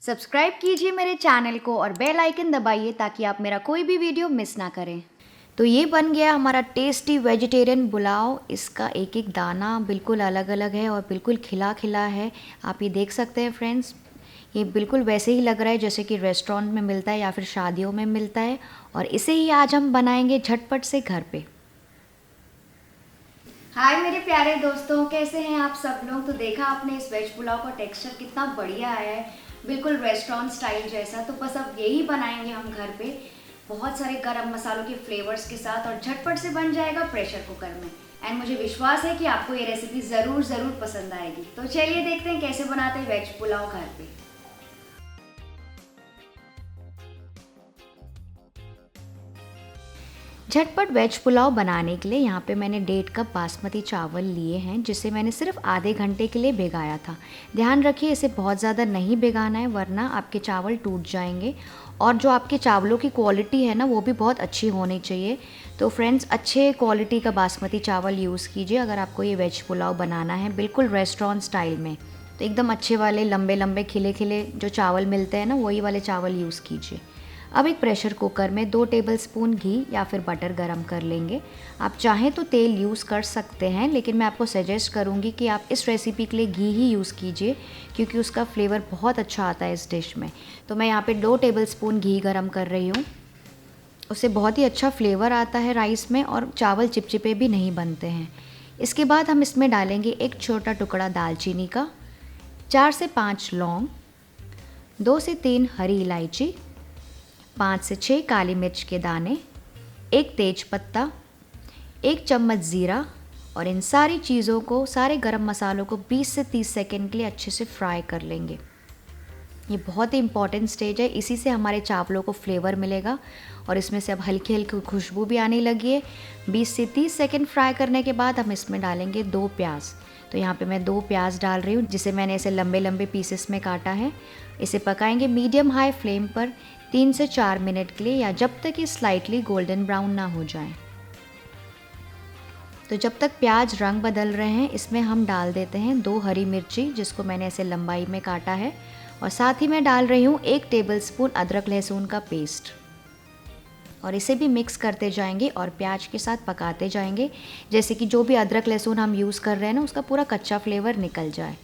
Subscribe कीजिए मेरे channel को और बेल आइकन दबाइए ताकि आप मेरा कोई भी वीडियो मिस ना करें। तो ये बन गया हमारा टेस्टी वेजिटेरियन पुलाव। इसका एक एक दाना बिल्कुल अलग अलग है और बिल्कुल खिला खिला है। आप ये देख सकते हैं फ्रेंड्स, ये बिल्कुल वैसे ही लग रहा है जैसे कि रेस्टोरेंट में मिलता है या फिर शादियों में मिलता है। और इसे ही आज हम बनाएंगे झटपट से घर पे। हाय मेरे प्यारे दोस्तों, कैसे हैं आप सब लोग। तो देखा आपने इस वेज पुलाव का टेक्सचर कितना बढ़िया आया है, बिल्कुल रेस्टोरेंट स्टाइल जैसा। तो बस अब यही बनाएंगे हम घर पे बहुत सारे गरम मसालों के फ्लेवर्स के साथ और झटपट से बन जाएगा प्रेशर कुकर में। एंड मुझे विश्वास है कि आपको ये रेसिपी ज़रूर ज़रूर पसंद आएगी। तो चलिए देखते हैं कैसे बनाते हैं वेज पुलाव घर पे। झटपट वेज पुलाव बनाने के लिए यहाँ पे मैंने 1.5 कप बासमती चावल लिए हैं, जिसे मैंने सिर्फ आधे घंटे के लिए भिगाया था। ध्यान रखिए इसे बहुत ज़्यादा नहीं भिगाना है, वरना आपके चावल टूट जाएंगे। और जो आपके चावलों की क्वालिटी है ना, वो भी बहुत अच्छी होनी चाहिए। तो फ्रेंड्स, अच्छे क्वालिटी का बासमती चावल यूज़ कीजिए अगर आपको ये वेज पुलाव बनाना है बिल्कुल रेस्टोरेंट स्टाइल में। तो एकदम अच्छे वाले लंबे लंबे खिले खिले जो चावल मिलते हैं ना, वही वाले चावल यूज़ कीजिए। अब एक प्रेशर कुकर में 2 टेबलस्पून घी या फिर बटर गरम कर लेंगे। आप चाहें तो तेल यूज़ कर सकते हैं, लेकिन मैं आपको सजेस्ट करूंगी कि आप इस रेसिपी के लिए घी ही यूज़ कीजिए, क्योंकि उसका फ्लेवर बहुत अच्छा आता है इस डिश में। तो मैं यहाँ पे 2 टेबलस्पून घी गरम कर रही हूँ। उससे बहुत ही अच्छा फ्लेवर आता है राइस में और चावल चिपचिपे भी नहीं बनते हैं। इसके बाद हम इसमें डालेंगे एक छोटा टुकड़ा दालचीनी का, 4 से 5 लौंग, 2 से 3 हरी इलायची, 5 से 6 काली मिर्च के दाने, एक तेज पत्ता, 1 चम्मच ज़ीरा। और इन सारी चीज़ों को, सारे गरम मसालों को 20 से 30 सेकंड के लिए अच्छे से फ्राई कर लेंगे। ये बहुत ही इंपॉर्टेंट स्टेज है, इसी से हमारे चावलों को फ्लेवर मिलेगा और इसमें से अब हल्की हल्की खुशबू भी आने लगी है। 20 से 30 सेकंड फ्राई करने के बाद हम इसमें डालेंगे 2 प्याज। तो यहाँ पे मैं 2 प्याज डाल रही हूँ, जिसे मैंने ऐसे लंबे लंबे पीसेस में काटा है। इसे पकाएंगे मीडियम हाई फ्लेम पर 3 से 4 मिनट के लिए, या जब तक ये स्लाइटली गोल्डन ब्राउन ना हो जाए। तो जब तक प्याज रंग बदल रहे हैं, इसमें हम डाल देते हैं 2 हरी मिर्ची, जिसको मैंने ऐसे लंबाई में काटा है। और साथ ही मैं डाल रही हूँ 1 टेबलस्पून अदरक लहसुन का पेस्ट। और इसे भी मिक्स करते जाएंगे और प्याज के साथ पकाते जाएंगे, जैसे कि जो भी अदरक लहसुन हम यूज़ कर रहे हैं ना, उसका पूरा कच्चा फ्लेवर निकल जाए।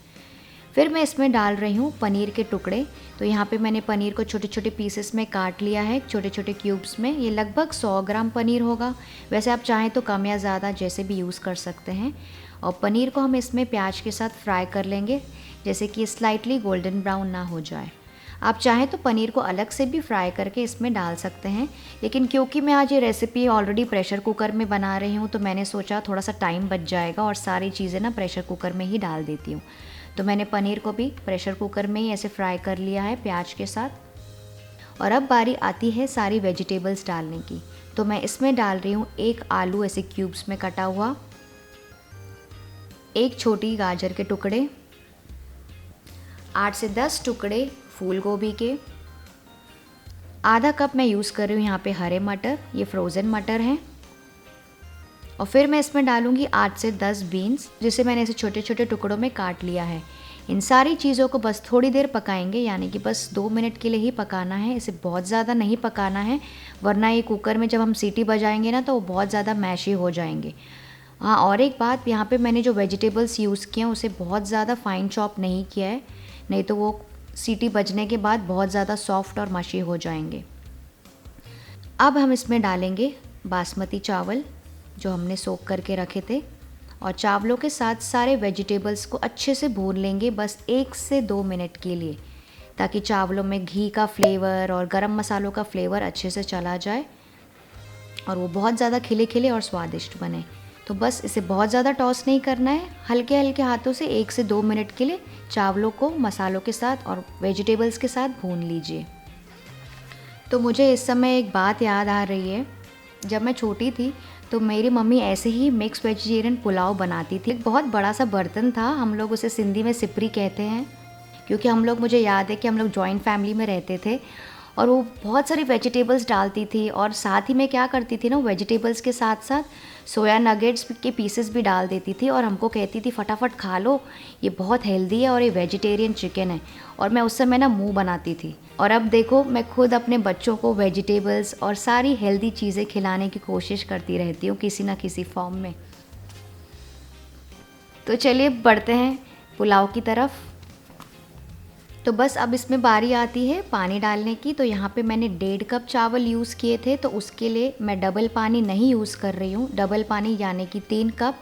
फिर मैं इसमें डाल रही हूँ पनीर के टुकड़े। तो यहाँ पे मैंने पनीर को छोटे छोटे पीसेस में काट लिया है, छोटे छोटे क्यूब्स में। ये लगभग 100 ग्राम पनीर होगा। वैसे आप चाहें तो कम या ज़्यादा जैसे भी यूज़ कर सकते हैं। और पनीर को हम इसमें प्याज के साथ फ्राई कर लेंगे, जैसे कि स्लाइटली गोल्डन ब्राउन ना हो जाए। आप चाहें तो पनीर को अलग से भी फ्राई करके इसमें डाल सकते हैं, लेकिन क्योंकि मैं आज ये रेसिपी ऑलरेडी प्रेशर कुकर में बना रही हूँ, तो मैंने सोचा थोड़ा सा टाइम बच जाएगा और सारी चीज़ें ना प्रेशर कुकर में ही डाल देती हूँ। तो मैंने पनीर को भी प्रेशर कुकर में ही ऐसे फ्राई कर लिया है प्याज के साथ। और अब बारी आती है सारी वेजिटेबल्स डालने की। तो मैं इसमें डाल रही हूँ 1 आलू ऐसे क्यूब्स में कटा हुआ, 1 छोटी गाजर के टुकड़े, 8 से 10 टुकड़े फूल गोभी के, आधा कप मैं यूज़ कर रही हूँ यहाँ पे हरे मटर, ये फ्रोज़न मटर हैं। और फिर मैं इसमें डालूँगी 8 से 10 बीन्स, जिसे मैंने ऐसे छोटे छोटे टुकड़ों में काट लिया है। इन सारी चीज़ों को बस थोड़ी देर पकाएंगे, यानी कि बस 2 मिनट के लिए ही पकाना है। इसे बहुत ज़्यादा नहीं पकाना है, वरना ये कुकर में जब हम सीटी बजाएंगे ना, तो वो बहुत ज़्यादा मैशी हो जाएंगे। हाँ, और एक बात, यहाँ पे मैंने जो वेजिटेबल्स यूज़ किए हैं उसे बहुत ज़्यादा फाइन चॉप नहीं किया है, नहीं तो वो सीटी बजने के बाद बहुत ज़्यादा सॉफ्ट और मशी हो जाएंगे। अब हम इसमें डालेंगे बासमती चावल जो हमने सोक करके रखे थे, और चावलों के साथ सारे वेजिटेबल्स को अच्छे से भून लेंगे बस 1 से 2 मिनट के लिए, ताकि चावलों में घी का फ्लेवर और गरम मसालों का फ्लेवर अच्छे से चला जाए और वो बहुत ज़्यादा खिले खिले और स्वादिष्ट बने। तो बस इसे बहुत ज़्यादा टॉस नहीं करना है, हल्के हल्के हाथों से 1 से 2 मिनट के लिए चावलों को मसालों के साथ और वेजिटेबल्स के साथ भून लीजिए। तो मुझे इस समय एक बात याद आ रही है, जब मैं छोटी थी तो मेरी मम्मी ऐसे ही मिक्स वेजिटेरियन पुलाव बनाती थी। एक बहुत बड़ा सा बर्तन था, हम लोग उसे सिंधी में सिपरी कहते हैं, क्योंकि हम लोग, मुझे याद है कि हम लोग जॉइंट फैमिली में रहते थे और वो बहुत सारी वेजिटेबल्स डालती थी, और साथ ही मैं क्या करती थी ना, वेजिटेबल्स के साथ साथ सोया नगेट्स के पीसेस भी डाल देती थी और हमको कहती थी फटाफट खा लो, ये बहुत हेल्दी है और ये वेजिटेरियन चिकन है। और मैं उस समय ना मुंह बनाती थी। और अब देखो मैं खुद अपने बच्चों को वेजिटेबल्स और सारी हेल्दी चीज़ें खिलाने की कोशिश करती रहती हूँ किसी ना किसी फॉर्म में। तो चलिए बढ़ते हैं पुलाव की तरफ। तो बस अब इसमें बारी आती है पानी डालने की। तो यहाँ पे मैंने 1.5 कप चावल यूज़ किए थे, तो उसके लिए मैं डबल पानी नहीं यूज़ कर रही हूँ। डबल पानी यानी कि 3 कप,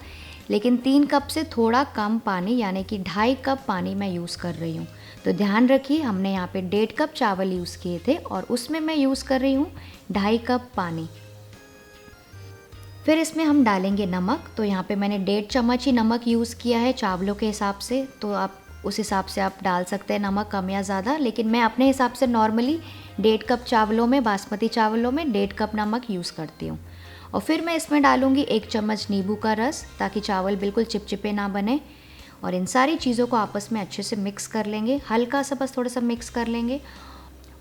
लेकिन 3 कप से थोड़ा कम पानी यानी कि 2.5 कप पानी मैं यूज़ कर रही हूँ। तो ध्यान रखिए, हमने यहाँ पे 1.5 कप चावल यूज़ किए थे और उसमें मैं यूज़ कर रही हूँ 2.5 कप पानी। फिर इसमें हम डालेंगे नमक। तो यहाँ पे मैंने 1.5 चम्मच ही नमक यूज़ किया है चावलों के हिसाब से, तो आप उस हिसाब से आप डाल सकते हैं नमक कम या ज़्यादा, लेकिन मैं अपने हिसाब से नॉर्मली 1.5 कप चावलों में, बासमती चावलों में 1.5 कप नमक यूज़ करती हूँ। और फिर मैं इसमें डालूँगी 1 चम्मच नींबू का रस, ताकि चावल बिल्कुल चिपचिपे ना बने। और इन सारी चीज़ों को आपस में अच्छे से मिक्स कर लेंगे, हल्का सा बस थोड़ा सा मिक्स कर लेंगे।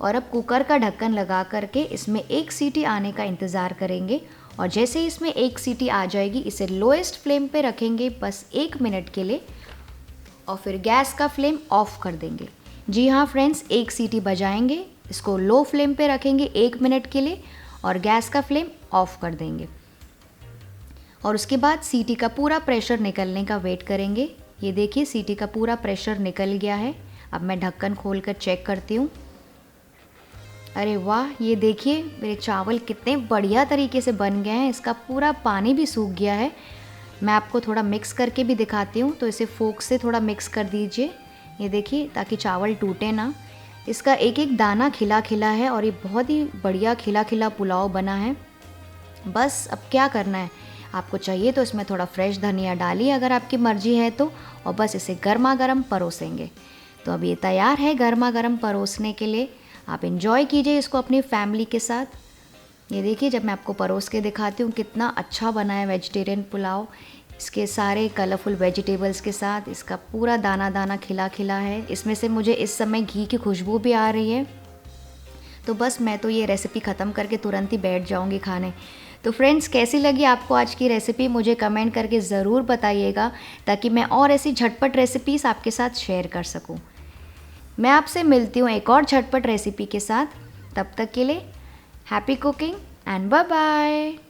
और अब कुकर का ढक्कन लगा करके इसमें 1 सीटी आने का इंतज़ार करेंगे। और जैसे ही इसमें 1 सीटी आ जाएगी, इसे लोएस्ट फ्लेम पे रखेंगे बस 1 मिनट के लिए, और फिर गैस का फ्लेम ऑफ कर देंगे। जी हाँ फ्रेंड्स, 1 सीटी बजाएंगे, इसको लो फ्लेम पे रखेंगे 1 मिनट के लिए और गैस का फ्लेम ऑफ कर देंगे। और उसके बाद सीटी का पूरा प्रेशर निकलने का वेट करेंगे। ये देखिए सीटी का पूरा प्रेशर निकल गया है। अब मैं ढक्कन खोल कर चेक करती हूँ। अरे वाह, ये देखिए मेरे चावल कितने बढ़िया तरीके से बन गए हैं, इसका पूरा पानी भी सूख गया है। मैं आपको थोड़ा मिक्स करके भी दिखाती हूँ, तो इसे फोक से थोड़ा मिक्स कर दीजिए, ये देखिए, ताकि चावल टूटे ना। इसका एक एक दाना खिला खिला है और ये बहुत ही बढ़िया खिला खिला पुलाव बना है। बस अब क्या करना है, आपको चाहिए तो इसमें थोड़ा फ्रेश धनिया डालिए अगर आपकी मर्ज़ी है तो, और बस इसे गर्मा गर्म परोसेंगे। तो अब ये तैयार है गर्मा गर्म परोसने के लिए। आप इन्जॉय कीजिए इसको अपनी फैमिली के साथ। ये देखिए, जब मैं आपको परोस के दिखाती हूँ कितना अच्छा बना है वेजिटेरियन पुलाव, इसके सारे कलरफुल वेजिटेबल्स के साथ। इसका पूरा दाना दाना खिला खिला है, इसमें से मुझे इस समय घी की खुशबू भी आ रही है। तो बस मैं तो ये रेसिपी ख़त्म करके तुरंत ही बैठ जाऊँगी खाने। तो फ्रेंड्स, कैसी लगी आपको आज की रेसिपी, मुझे कमेंट करके ज़रूर बताइएगा, ताकि मैं और ऐसी झटपट रेसिपीज़ आपके साथ शेयर कर सकूँ। मैं आपसे मिलती हूँ एक और झटपट रेसिपी के साथ। तब तक के लिए happy cooking and bye bye.